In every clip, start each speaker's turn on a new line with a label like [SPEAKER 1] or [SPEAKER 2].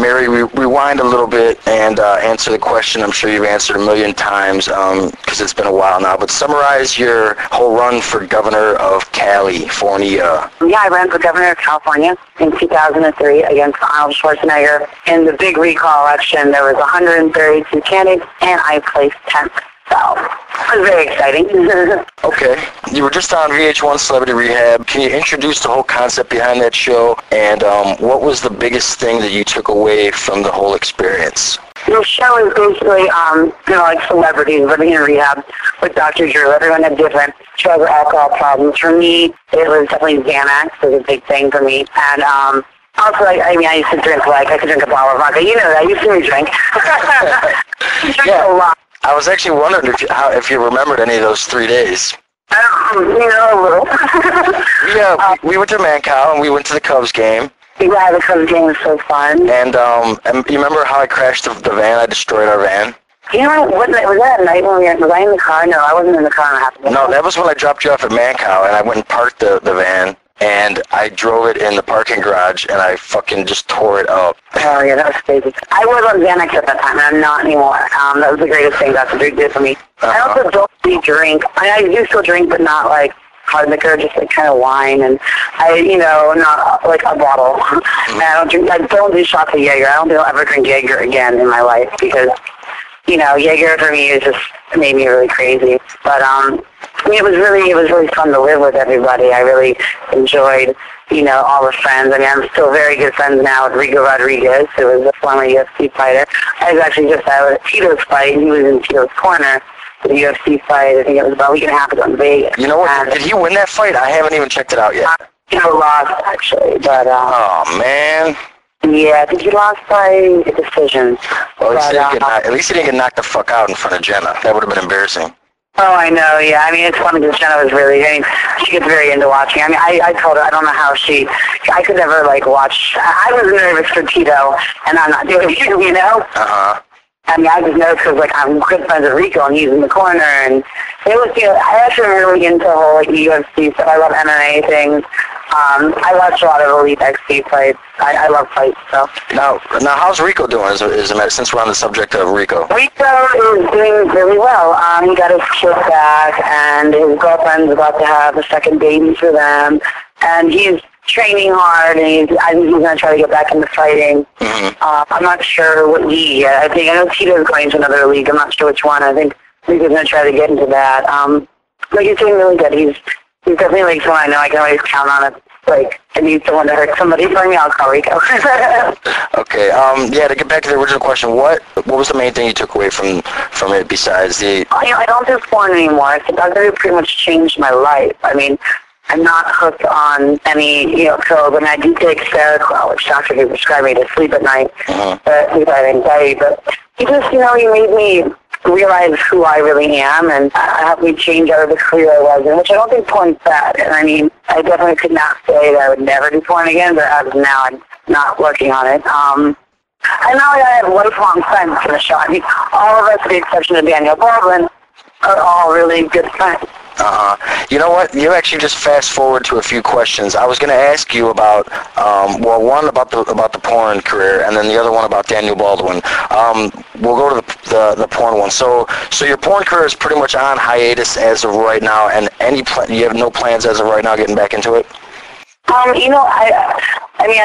[SPEAKER 1] Mary, rewind a little bit and answer the question I'm sure you've answered a million times because it's been a while now. But summarize your whole run for governor of California.
[SPEAKER 2] Yeah, I ran for governor of California in 2003 against Arnold Schwarzenegger. In the big recall election, there was 132 candidates, and I placed 10th. So it was very exciting.
[SPEAKER 1] Okay. You were just on VH1 Celebrity Rehab. Can you introduce the whole concept behind that show? And what was the biggest thing that you took away from the whole experience?
[SPEAKER 2] The show is basically, like celebrities living in rehab with Dr. Drew. Everyone had different drug or alcohol problems. For me, it was definitely Xanax. It was a big thing for me. And also, I used to drink, I could drink a bottle of vodka. You know that. You see me drink. A lot.
[SPEAKER 1] I was actually wondering if you remembered any of those 3 days.
[SPEAKER 2] A little.
[SPEAKER 1] We went to Mancow and we went to the Cubs game.
[SPEAKER 2] Yeah, the Cubs game was so fun.
[SPEAKER 1] And you remember how I crashed the van? I destroyed our van.
[SPEAKER 2] You know what? Was that at night when was I in the car? No, I wasn't in the car.
[SPEAKER 1] No, that was when I dropped you off at Mancow and I went and parked the van. And I drove it in the parking garage, and I fucking just tore it up.
[SPEAKER 2] Oh, yeah, that was crazy. I was on Xanax at that time, and I'm not anymore. That was the greatest thing Dr. Drew did for me. I also don't really drink. I do still drink, but not, hard liquor, just, kind of wine. And not, a bottle. And I don't do shots of Jaeger. I don't think I'll ever drink Jaeger again in my life because, Jaeger for me is just made me really crazy. But, it was really fun to live with everybody. I really enjoyed, all the friends. I'm still very good friends now with Rico Rodriguez, who was a former UFC fighter. I was actually just at Tito's fight, and he was in Tito's corner for the UFC fight. I think it was about a week and a half ago in Vegas.
[SPEAKER 1] You know what? Did he win that fight? I haven't even checked it out yet.
[SPEAKER 2] Tito lost, actually, but...
[SPEAKER 1] oh, man.
[SPEAKER 2] Yeah, I think he lost by a decision.
[SPEAKER 1] Well, at least he didn't get knocked the fuck out in front of Jenna. That would have been embarrassing.
[SPEAKER 2] Oh, I know, yeah. It's funny because Jenna was she gets very into watching. I told her, I don't know how I could never, watch. I was nervous for Tito, and I'm not doing it,
[SPEAKER 1] Uh-huh.
[SPEAKER 2] I just know because, I'm good friends with Rico, and he's in the corner, and it was, I actually am really into the whole, UFC stuff. I love MMA things. I watch a lot of Elite XC fights. I love fights, so.
[SPEAKER 1] Now, how's Rico doing, since we're on the subject of Rico?
[SPEAKER 2] Rico is doing really well. He got his kid back, and his girlfriend's about to have a second baby for them, and he's training hard, and I think he's going to try to get back into fighting.
[SPEAKER 1] Mm-hmm.
[SPEAKER 2] I'm not sure what league yet. I know Tito's going to another league. I'm not sure which one. I think Rico's going to try to get into that. But he's doing really good. He's definitely someone I know I can always count on. If I need someone to hurt somebody for me, I'll call Rico.
[SPEAKER 1] Okay. To get back to the original question, what was the main thing you took away from it besides the...
[SPEAKER 2] I don't do porn anymore. So Dr. pretty much changed my life. I'm not hooked on any, pills. I do take Seroquel, which Dr. Drew prescribed me to sleep at night, sleep at anxiety. But he just, he made me realize who I really am and helped me change out of the career I was in, which I don't think porn's bad. And I definitely could not say that I would never do porn again, but as of now, I'm not working on it. And now I have lifelong friends for the show. All of us, with the exception of Daniel Baldwin, are all really good friends.
[SPEAKER 1] You know what? You actually just fast forward to a few questions. I was going to ask you about, one about the porn career, and then the other one about Daniel Baldwin. We'll go to the porn one. So your porn career is pretty much on hiatus as of right now, and you have no plans as of right now getting back into it?
[SPEAKER 2] As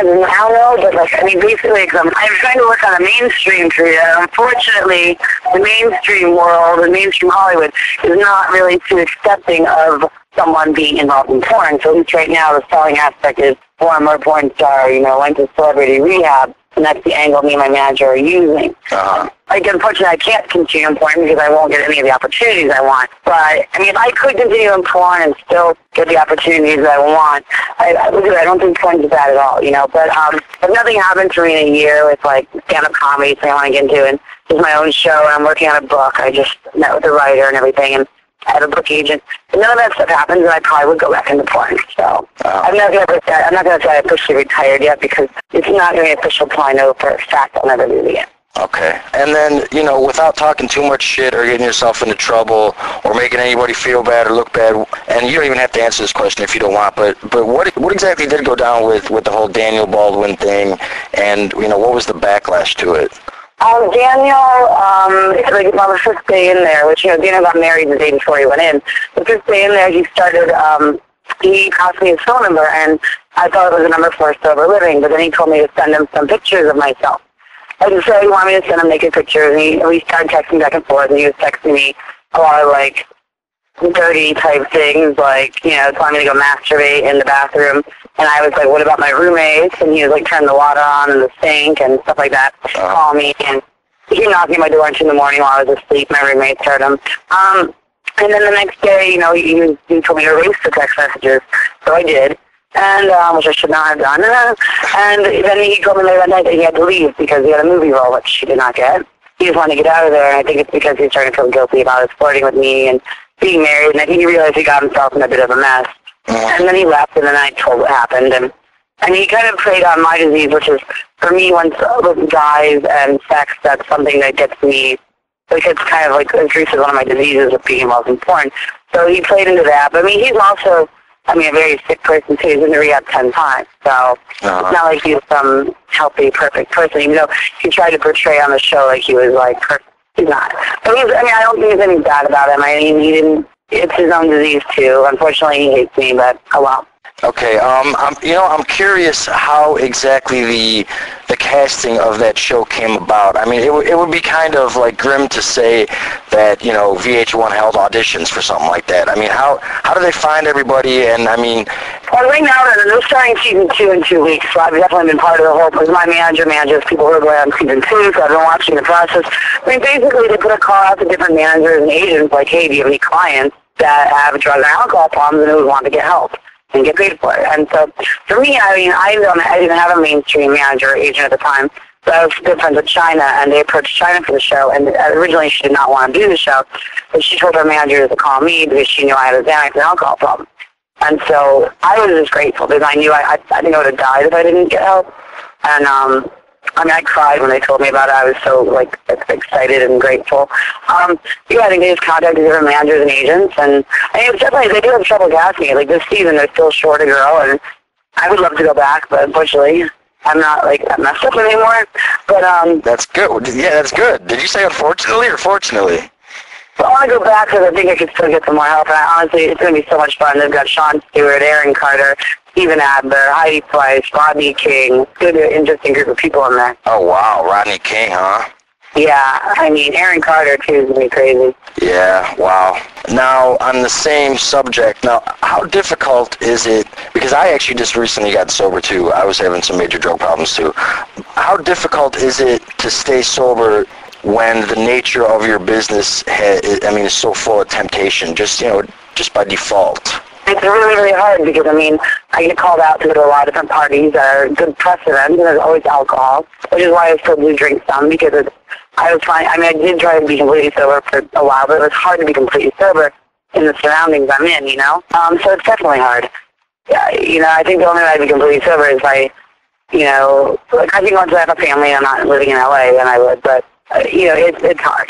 [SPEAKER 2] of now, no, but basically, I'm trying to work on a mainstream career. Unfortunately, the mainstream world, the mainstream Hollywood, is not really too accepting of someone being involved in porn. So at least right now, the selling aspect is former porn star, went to celebrity rehab, and that's the angle me and my manager are using. Unfortunately, I can't continue in porn because I won't get any of the opportunities I want. But, if I could continue in porn and still get the opportunities that I want, I would do it. I don't think porn is bad at all, But if nothing happens for me in a year with, stand-up comedy, thing I want to get into, and it's my own show, and I'm working on a book, I just met with the writer and everything, and I have a book agent. If none of that stuff happens, then I probably would go back into porn. So I'm not going to say I officially retired yet because it's not going to be official until I know for a fact I'll never do it again.
[SPEAKER 1] Okay. And then, without talking too much shit or getting yourself into trouble or making anybody feel bad or look bad, and you don't even have to answer this question if you don't want, but what exactly did go down with the whole Daniel Baldwin thing, and, what was the backlash to it?
[SPEAKER 2] Daniel, like on the first day in there, which, Daniel got married the day before he went in. The first day in there, he started, he asked me his phone number, and I thought it was a number for sober living, but then he told me to send him some pictures of myself. I just said he wanted me to send him naked pictures, and we started texting back and forth, and he was texting me a lot of, like, dirty type things, like, telling me to go masturbate in the bathroom, and I was like, what about my roommates? And he was like, turn the water on in the sink and stuff like that, call me, and he knocked at my door at 2 in the morning while I was asleep. My roommates heard him. And then the next day, he told me to erase the text messages, so I did. And, which I should not have done. And then he told me later that night that he had to leave because he had a movie role, which he did not get. He just wanted to get out of there, and I think it's because he was starting to feel guilty about his flirting with me and being married, and I think he realized he got himself in a bit of a mess. And then he left, and then I told what happened, and he kind of preyed on my disease, which is, for me, once with guys and sex, that's something that gets me, like, it's kind of like increases one of my diseases of being involved in porn. So he played into that, but I mean, he's also, a very sick person, too. He's been to rehab 10 times, so it's not like he's some healthy, perfect person, even though he tried to portray on the show like he was, like, perfect. He's not. But I don't think there's anything bad about him. He didn't, it's his own disease, too. Unfortunately, he hates me, but oh well.
[SPEAKER 1] Okay, I'm curious how exactly the casting of that show came about. I mean, it would be kind of like grim to say that, VH1 held auditions for something like that. I mean, how do they find everybody? And I mean,
[SPEAKER 2] well, right now they're starting season 2 in 2 weeks, so I've definitely been part of the whole. Because my manages people who are going on season 2, so I've been watching the process. I mean, basically they put a call out to different managers and agents, like, hey, do you have any clients that have drug and alcohol problems and who want to get help and get paid for it? And so for me, I didn't have a mainstream manager or agent at the time, but I was good friends with China, and they approached China for the show, and originally she did not want to do the show, but she told her manager to call me because she knew I had a Xanax and alcohol problem. And so I was just grateful because I knew I think I would have died if I didn't get help. And I cried when they told me about it. I was so, like, excited and grateful. I think they just contacted different managers and agents, and it was definitely, they do have trouble casting me. Like, this season, they're still short a girl, and I would love to go back, but unfortunately, I'm not, like, that messed up anymore. But,
[SPEAKER 1] That's good. Yeah, that's good. Did you say unfortunately or fortunately?
[SPEAKER 2] I want to go back because I think I could still get some more help, and honestly, it's going to be so much fun. They've got Sean Stewart, Aaron Carter, Stephen Adler, Heidi Fleiss, Rodney King. Good, interesting group of people in there.
[SPEAKER 1] Oh, wow. Rodney King, huh?
[SPEAKER 2] Yeah, Aaron Carter, too, is going to be crazy.
[SPEAKER 1] Yeah, wow. Now, on the same subject, how difficult is it, because I actually just recently got sober, too. I was having some major drug problems, too. How difficult is it to stay sober when the nature of your business is so full of temptation, just by default?
[SPEAKER 2] It's really, really hard because, I get called out to go to a lot of different parties that are good press events, and there's always alcohol, which is why I still do drink some, because I did try to be completely sober for a while, but it was hard to be completely sober in the surroundings I'm in, so it's definitely hard. Yeah, I think the only way I'd be completely sober is by, like, I think once I have a family and I'm not living in LA, then I would, but it's hard.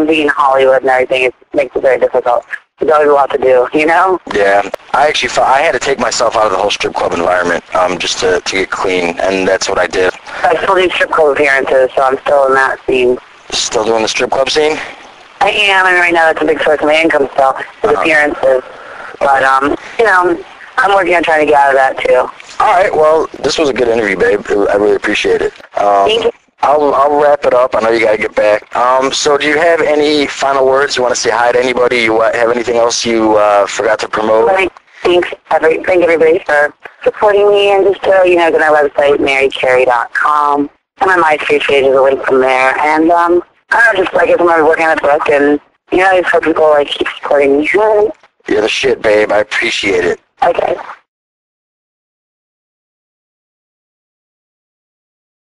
[SPEAKER 2] Being in Hollywood and everything, it makes it very difficult. There's always a lot to do,
[SPEAKER 1] Yeah. I actually I had to take myself out of the whole strip club environment just to get clean, and that's what I did.
[SPEAKER 2] I still do strip club appearances, so I'm still in that scene.
[SPEAKER 1] Still doing the strip club scene?
[SPEAKER 2] I am, and right now that's a big source of my income still, is appearances. But, I'm working on trying to get out of that, too.
[SPEAKER 1] All right, well, this was a good interview, babe. I really appreciate it.
[SPEAKER 2] Thank you.
[SPEAKER 1] I'll wrap it up. I know you got to get back. So do you have any final words? You want to say hi to anybody? You have anything else you forgot to promote?
[SPEAKER 2] Thank everybody for supporting me, and just go to my website, marycarey.com. And my MySpace page is a link from there. And I don't know, just like I'm working on a book, and I just hope people keep supporting me.
[SPEAKER 1] You're the shit, babe. I appreciate it.
[SPEAKER 2] Okay.